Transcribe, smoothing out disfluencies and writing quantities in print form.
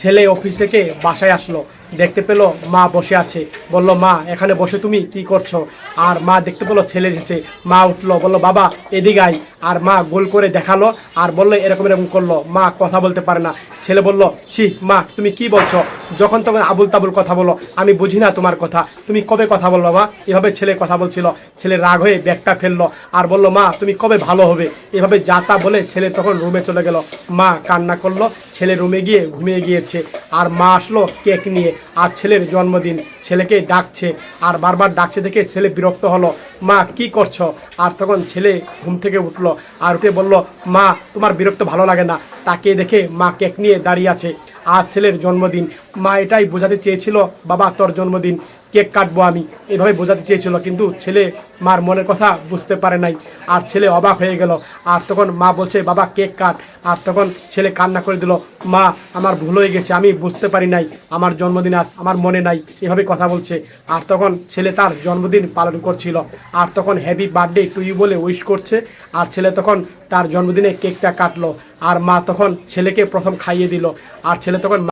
ছেলে অফিস থেকে বাসায় আসলো, দেখতে পেলো মা বসে আছে। বলল, মা এখানে বসে তুমি কি করছো? আর মা দেখতে পেলো ছেলে এসেছে। মা উঠলো, বলল, বাবা এদিকে আয়। আর মা গোল করে দেখালো আর বললো এরকম এরকম করলো। মা কথা বলতে পারে না। ছেলে বলল, ছি মা তুমি কি বলছো? যখন তখন আবুল তাবুল কথা বলো, আমি বুঝি না তোমার কথা, তুমি কবে কথা বলবো মা? এভাবে ছেলে কথা বলছিল। ছেলে রাগ হয়ে ব্যাগটা ফেললো আর বলল, মা তুমি কবে ভালো হবে? এভাবে যা তা বলে ছেলে তখন রুমে চলে গেল। মা কান্না করলো। ছেলে রুমে গিয়ে ঘুমিয়ে গিয়েছে। আর মা আসলো কেক নিয়ে। আর ছেলের জন্মদিন, ছেলেকে ডাকছে আর বারবার ডাকছে দেখে ছেলে বিরক্ত হলো। মা কি করছো? আর তখন ছেলে ঘুম থেকে উঠলো আর উঠে বলল, মা তোমার বিরক্ত ভালো লাগে না? তাকে দেখে মা কেক নিয়ে দাঁড়িয়ে আছে। আজ ছেলের জন্মদিন। মা এটাই বোঝাতে চেয়েছিল, বাবা তোর জন্মদিন, কেক কাটবো আমি, এভাবে বোঝাতে চেয়েছিল। কিন্তু ছেলে মার মনের কথা বুঝতে পারে নাই। আর ছেলে অবাক হয়ে গেল। আর তখন মা বলছে, বাবা কেক কাট। আর তখন ছেলে কান্না করে দিল, মা আমার ভুল হয়ে গেছে, আমি বুঝতে পারি নাই, আমার জন্মদিন আজ, আমার মনে নাই, এভাবে কথা বলছে। আর তখন ছেলে তার জন্মদিন পালন করছিল। আর তখন হ্যাপি বার্থডে টু ইউ বলে উইশ করছে। আর ছেলে তখন তার জন্মদিনে কেকটা কাটলো। আর মা তখন ছেলেকে প্রথম খাইয়ে দিল। আর ছেলে তখন